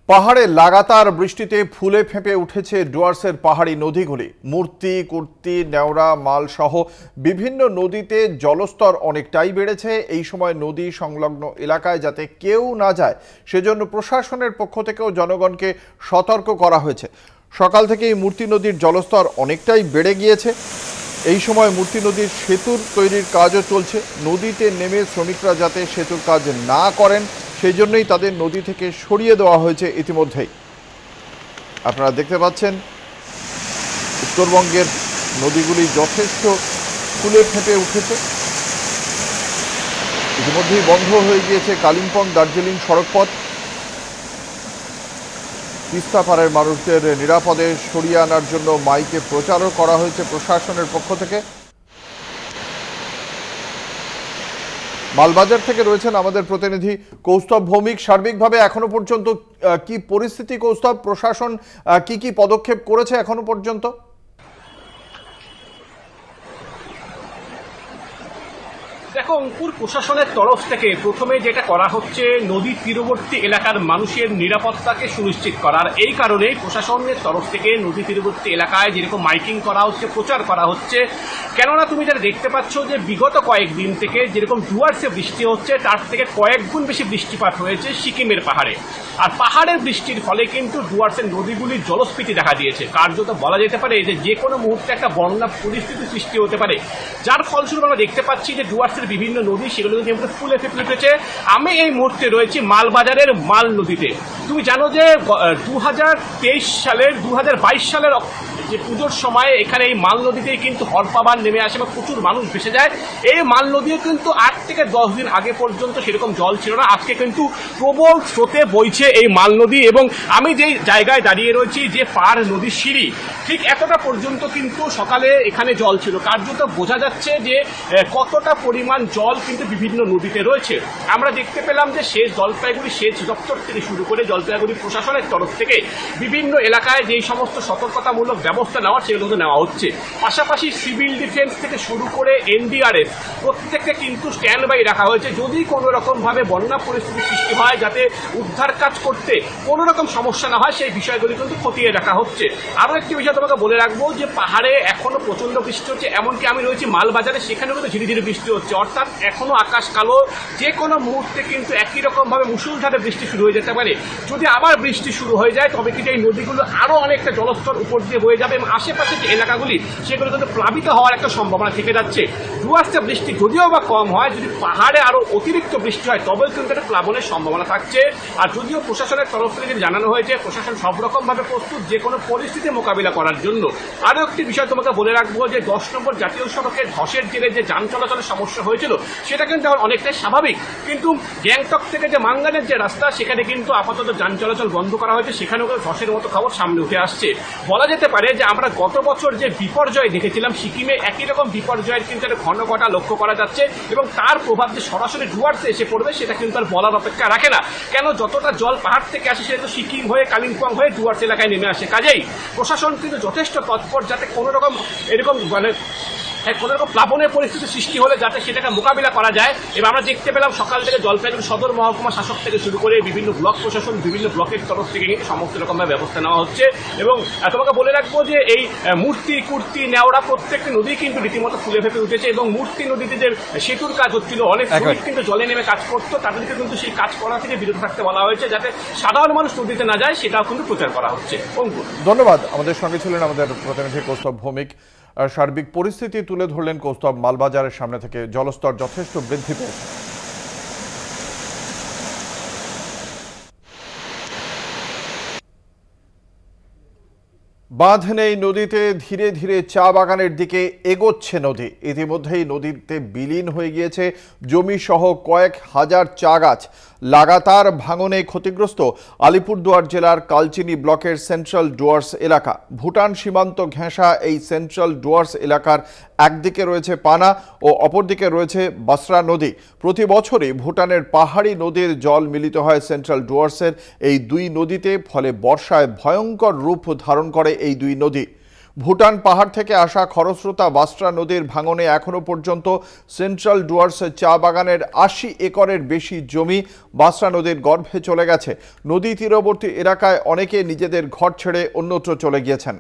পাহাড়ে লাগাতার বৃষ্টিতে ফুলে ফেঁপে উঠেছে ডুয়ার্সের পাহাড়ি নদীগুলি। মূর্তি, কুর্তি, নেওড়া, মাল সহ বিভিন্ন নদীতে জলস্তর অনেকটাই বেড়েছে। এই সময় নদী সংলগ্ন এলাকায় যাতে কেউ না যায় সেজন্য প্রশাসনের পক্ষ থেকেও জনগণকে সতর্ক করা হয়েছে। সকাল থেকেই মূর্তি নদীর জলস্তর অনেকটাই বেড়ে গিয়েছে। এই সময় মূর্তি নদীর সেতুর তৈরির কাজও চলছে। নদীতে নেমে শ্রমিকরা যাতে সেতুর কাজ না করেন সেই জন্যই তাদের নদী থেকে সরিয়ে দেওয়া হয়েছে ইতিমধ্যেই। আপনারা দেখতে পাচ্ছেন উত্তরবঙ্গের নদীগুলি যথেষ্ট ফুলে ফেঁপে উঠেছে। ইতিমধ্যেই বন্ধ হয়ে গিয়েছে কালিম্পং দার্জিলিং সড়কপথ। তিস্তা পাড়ের মানুষদের নিরাপদে সরিয়ে আনার জন্য মাইকে প্রচারও করা হয়েছে প্রশাসনের পক্ষ থেকে। মালবাজার থেকে রয়েছেন আমাদের প্রতিনিধি কৌস্তভ ভৌমিক। সার্বিকভাবে এখনো পর্যন্ত কি পরিস্থিতি কৌস্তভ? প্রশাসন কি পদক্ষেপ করেছে এখনো পর্যন্ত? দেখো অঙ্কুর, প্রশাসনের তরফ থেকে প্রথমে যেটা করা হচ্ছে নদীর তীরবর্তী এলাকার মানুষের নিরাপত্তাকে সুনিশ্চিত করার। এই কারণেই প্রশাসনের তরফ থেকে নদী তীরবর্তী এলাকায় যেরকম মাইকিং করা হচ্ছে, প্রচার করা হচ্ছে। কেননা তুমি যেটা দেখতে পাচ্ছ যে বিগত কয়েকদিন থেকে যেরকম ডুয়ার্সে বৃষ্টি হচ্ছে তার থেকে কয়েক গুণ বেশি বৃষ্টিপাত হয়েছে সিকিমের পাহাড়ে। আর পাহাড়ের বৃষ্টির ফলে কিন্তু ডুয়ার্সের নদীগুলির জলস্ফীতি দেখা দিয়েছে। কার্যত বলা যেতে পারে যে কোনো মুহূর্তে একটা বন্যা পরিস্থিতি সৃষ্টি হতে পারে, যার ফলস্বরূপ আমরা দেখতে পাচ্ছি যে ডুয়ার্সের বিভিন্ন নদী সেগুলো কিন্তু ফুলে ফেঁপে উঠেছে। আমি এই মুহূর্তে রয়েছি মালবাজারের মাল নদীতে। তুমি জানো যে 2022 সালের যে পুজোর সময় এখানে এই মাল নদীতেই কিন্তু হরপাবান নেমে আসে বা প্রচুর মানুষ ভেসে যায়। এই মাল নদীও কিন্তু 8 থেকে 10 দিন আগে পর্যন্ত সেরকম জল ছিল না। আজকে কিন্তু প্রবল স্রোতে বইছে এই মাল নদী। এবং আমি যেই জায়গায় দাঁড়িয়ে রয়েছি, যে পার নদীর সিঁড়ি, ঠিক এতটা পর্যন্ত কিন্তু সকালে এখানে জল ছিল। কার্যত বোঝা যাচ্ছে যে কতটা পরিমাণ জল কিন্তু বিভিন্ন নদীতে রয়েছে। আমরা দেখতে পেলাম যে জলপাইগুড়ি সেচ দপ্তর থেকে শুরু করে জলপাইগুড়ি প্রশাসনের তরফ থেকে বিভিন্ন এলাকায় যেই সমস্ত সতর্কতামূলক ব্যবস্থা নেওয়ার সেগুলো নেওয়া হচ্ছে। পাশাপাশি সিভিল ডিফেন্স থেকে শুরু করে এনডিআরএফ প্রত্যেককে কিন্তু স্ট্যান্ড বাই রাখা হয়েছে। যদি কোনো রকমভাবে বন্যা পরিস্থিতি সৃষ্টি হয় যাতে উদ্ধার কাজ করতে কোনো রকম সমস্যা না হয় সেই বিষয়গুলি কিন্তু খতিয়ে রাখা হচ্ছে। আরও একটি বিষয় তোমাকে বলে রাখবো যে পাহাড়ে এখনো প্রচণ্ড বৃষ্টি হচ্ছে। এমনকি আমি রয়েছি মালবাজারে, সেখানেও কিন্তু ধীরে ধীরে বৃষ্টি হচ্ছে। অর্থাৎ এখনো আকাশ কালো। যে কোনো মুহূর্তে কিন্তু একই রকমভাবে মুষলধারে বৃষ্টি শুরু হয়ে যেতে পারে। যদি আবার বৃষ্টি শুরু হয়ে যায় তবে কিন্তু এই নদীগুলো আরও অনেকটা জলস্তর উপর দিয়ে বয়ে যাবে এবং আশেপাশে যে এলাকাগুলি সেগুলো কিন্তু প্লাবিত হওয়ার একটা সম্ভাবনা থেকে যাচ্ছে। ডুয়ার্সে বৃষ্টি যদিও বা কম হয়, যদি পাহাড়ে আরও অতিরিক্ত বৃষ্টি হয় তবেও কিন্তু একটা প্লাবনের সম্ভাবনা থাকছে। আর যদিও প্রশাসনের তরফ থেকে জানানো হয়েছে প্রশাসন সব রকমভাবে প্রস্তুত যে কোনো পরিস্থিতি মোকাবিলা করার জন্য। আরও একটি বিষয় তোমাকে বলে রাখবো যে 10 নম্বর জাতীয় সড়কের ধসের জেরে যে যান চলাচলের সমস্যা হয়েছিল সেটা কিন্তু অনেকটাই স্বাভাবিক। কিন্তু গ্যাংটক থেকে যে মাঙ্গানের যে রাস্তা সেখানে কিন্তু আপাতত যান চলাচল বন্ধ করা হয়েছে। সেখানেও ধসের মতো খবর সামনে উঠে আসছে। বলা যেতে পারে যে আমরা গত বছর যে বিপর্যয় দেখেছিলাম সিকিমে, একই রকম বিপর্যয়ের কিন্তু একটা ঘন ঘটা লক্ষ্য করা যাচ্ছে এবং তার প্রভাব যে সরাসরি ডুয়ার্সে এসে পড়বে সেটা কিন্তু আর বলার অপেক্ষা রাখে না। কেন, যতটা জল পাহাড় থেকে আসে সেটা তো সিকিম হয়ে কালিম্পং হয়ে ডুয়ার্স এলাকায় নেমে আসে। কাজেই প্রশাসন কিন্তু যথেষ্ট তৎপর যাতে কোনো রকম এরকম কোনো রকম প্লাবনের পরিস্থিতি সৃষ্টি হলে যাতে সেটাকে মোকাবিলা করা যায়। এবং আমরা দেখতে পেলাম সকাল থেকে জলপাইগুড়ি সদর মহকুমা শাসক থেকে শুরু করে বিভিন্ন ব্লক প্রশাসন, বিভিন্ন ব্লকের তরফ থেকে কিন্তু সমস্ত রকমের ব্যবস্থা নেওয়া হচ্ছে। এবং তোমাকে বলে রাখবো যে এই মূর্তি, কুর্তি, নেওড়া প্রত্যেকটি নদী কিন্তু রীতিমতো ফুলে ফেঁপে উঠেছে। এবং মূর্তি নদীতে যে সেতুর কাজ হচ্ছিল, অনেক শ্রমিক কিন্তু জলে নেমে কাজ করতো, তাদেরকে কিন্তু সেই কাজ করা থেকে বিরত থাকতে বলা হয়েছে যাতে সাধারণ মানুষ নদীতে না যায়, সেটাও কিন্তু প্রচার করা হচ্ছে। অঙ্কুর, ধন্যবাদ। আমাদের সঙ্গে ছিলেন আমাদের প্রতিনিধি কৌস্তভ ভৌমিক। সার্বিক পরিস্থিতি তুলে ধরলেন কৌস্তভ। মালবাজারের সামনে থেকে জলস্তর যথেষ্ট বৃদ্ধি পেয়েছে। বাঁধ নেই নদীতে, ধীরে ধীরে চা বাগানের দিকে এগোচ্ছে নদী। ইতিমধ্যেই নদীতে বিলীন হয়ে গিয়েছে জমি সহ কয়েক হাজার চা গাছ। লাগাতার ভাঙনে ক্ষতিগ্রস্ত আলিপুরদুয়ার জেলার কালচিনি ব্লকের সেন্ট্রাল ডুয়ার্স এলাকা। ভুটান সীমান্ত ঘেঁষা এই সেন্ট্রাল ডুয়ার্স এলাকার একদিকে রয়েছে পানা ও অপরদিকে রয়েছে বাসরা নদী। প্রতি বছরই ভুটানের পাহাড়ি নদীর জল মিলিত হয় সেন্ট্রাল ডুয়ার্সের এই দুই নদীতে। ফলে বর্ষায় ভয়ঙ্কর রূপ ধারণ করে এই দুই নদী। ভুটান পাহাড় থেকে আসা খরস্রোতা বাসরা নদীর ভাঙনে এখনো পর্যন্ত সেন্ট্রাল ডুয়ার্স চা বাগানের ৮০ একরের বেশি জমি বাসরা নদীর গর্ভে চলে গেছে। নদী তীরবর্তী এলাকায় অনেকে নিজেদের ঘর ছেড়ে অন্যত্র চলে গিয়েছেন।